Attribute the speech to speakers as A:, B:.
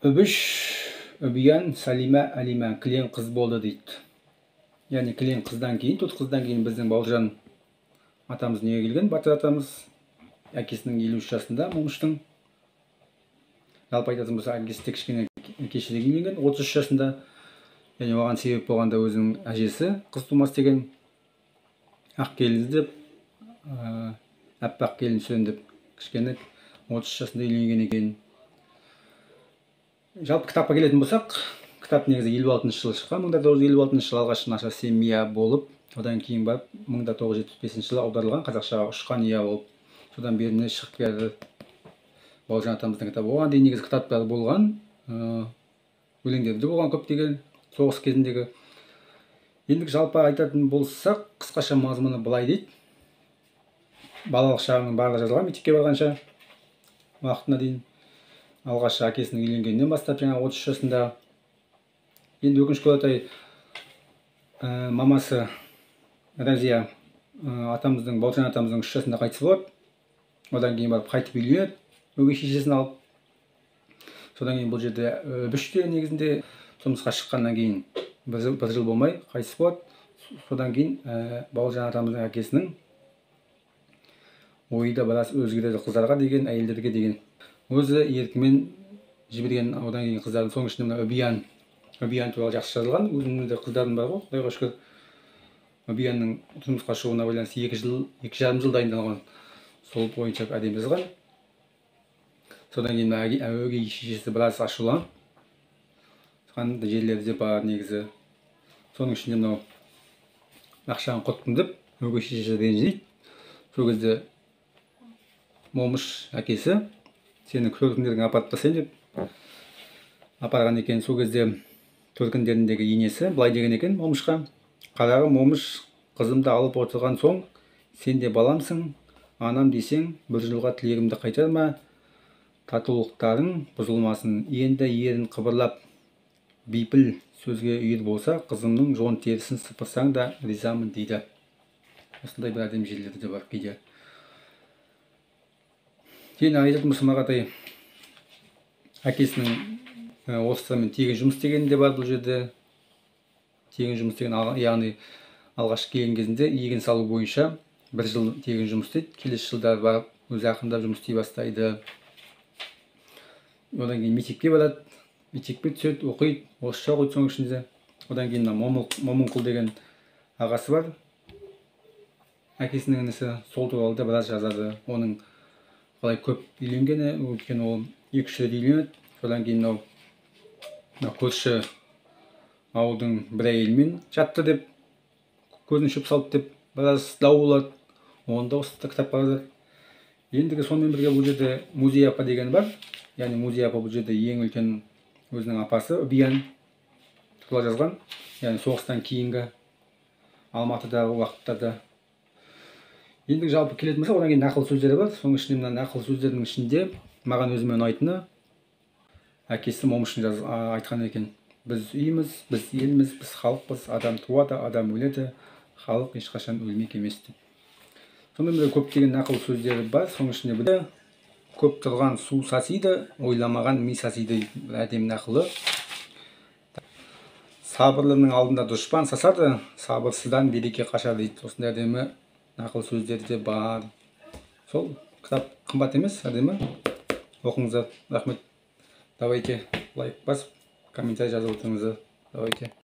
A: Үбіш, Үбиян, Салима, Алима кілең қыз болды дейді. Яғни кілең қыздан кейін, тут қыздан кейін біздің Бауыржан атамыз дүниеге келген, Батыр атамыз. Әкесінің 53 жасында момыштың. Жалпы айтатын болса, әкесі тек кішкене кешеден келген, 33 жасында. Яғни оған себеп болғанда өзінің әжесі қыз тумас деген ақ келін іздеп, аппақ келін түсірем деп кішкене 30 жасында үйленген екен. Жалпы кітапқа келетін болсақ, кітап негізі 56 жылы шыққан, 1956 жылы алғаш наша семья болып, одан кейін барып 1975 жылы аударылған, қазақшаға ұшқан ия болып, содан бері шығып келді Бауыржан атамыздың кітабы. Оған дейін негізі кітаптары болған, өлеңдері де болған көптеген соғыс кезіндегі. Енді жалпы айтатын болсақ, қысқаша мазмұны былай дейді. Балалық шағының барлығы жазылған, мектепке барғанша уақытына дейін. Алғаш әкесінің үйленгеннен бастап, жаңа 30 жасында. Енді өкінішке орай мамасы Разия атамыздың, Бауыржан атамыздың 3 жасында қайтыс болады. Одан кейін барып қайтып үйленеді, өгей шешесін алып. Содан кейін бұл жерде Үбіште негізінде тұрмысқа шыққаннан кейін бір жыл болмай қайтыс болады. Содан кейін Бауыржан атамыздың әкесінің ойы да біраз өзгереді, қыздарға деген, әйелдерге деген. Өзі еркімен жіберген, одан кейін қыздардың соның ішінде мына Үбиян туралы жақсы жазылған. Өзімнің де қыздарым бар ғой, құдайға шүкір. Үбиянның тұрмысқа шығуына байланысты 2,5 жыл дайындалған. Сол бойынша әдемі жазған. Содан кейін өгей шешесі біраз ашуланып қандай жерлері де бар негізі. Соның ішінде мынау ақшаны құрттым деп өгей шешесі ренжиді. Сол кезде момыш әкесі сені төркіндеріңе апарып тастайын деп апарған екен. Сол кезде төркіндеріндегі енесі былай деген екен момышқа: қарағым момыш, қызымды алып отырған соң, сен де баламсың, анам десең, бір жылға тілегімді қайтарма, татулықтарың бұзылмасын. Енді ерін қыбырлап бейпіл сөзге үйір болса, қызымның жон терісін сыпырсаң да ризамын дейді. Осындай бір әдемі жерлері де бар кейде. Кейін айтатын болсам ағатай, әкесінің орыстармен тегін жұмыс істегені де бар бұл жерде. Тегін жұмыс істеген, яғни алғаш келген кезінде егін салу бойынша бір жыл тегін жұмыс істейді. Келесі жылдар барып өзі ақырындап жұмыс істей бастайды. Одан кейін мектепке барады, мектепке түседі, оқиды, орысша оқиды соның ішінде. Одан кейін Момынқұл деген ағасы бар, әкесінің інісі, сол туралы да біраз жазады. Оның қалай көп үйленгені, өйткені ол 2-3 рет үйленеді. Содан кейін көрші ауылдың бір әйелімен жатты деп, көзін шөп салды деп біраз дау болады. Оны да осы кітапқа жазады. Ендігі сонымен бірге бұл жерде Музей апа деген бар. Яғни Музей апа бұл жерде ең үлкен өзінің апасы Үбиян туралы жазған. Яғни соғыстан кейінгі Алматыдағы уақыттарда. Енді жалпы келетін болса, одан кейін нақыл сөздері бар. Соның ішінде мына нақыл сөздердің ішінде маған өзіме ұнайтыны, әкесі момыштың айтқан екен: біз үйміз, біз елміз, біз халықпыз, адам туады, адам өледі, халық ешқашан өлмек емес деп. Сонымен бірге көптеген нақыл сөздері бар. Соның ішінде бір көп тұрған су сасиды, ойламаған ми сасиды, әдемі нақылы. Сабырлының алдында дұшпан сасады, сабырсыздан береке қашады дейді. Осындай әдемі нақыл сөздері де бар. Сол кітап қымбат емес, әдемі. Оқыңыздар, рахмет. Давайте лайк басып, комментарий жазып отырыңыздар. Давайте.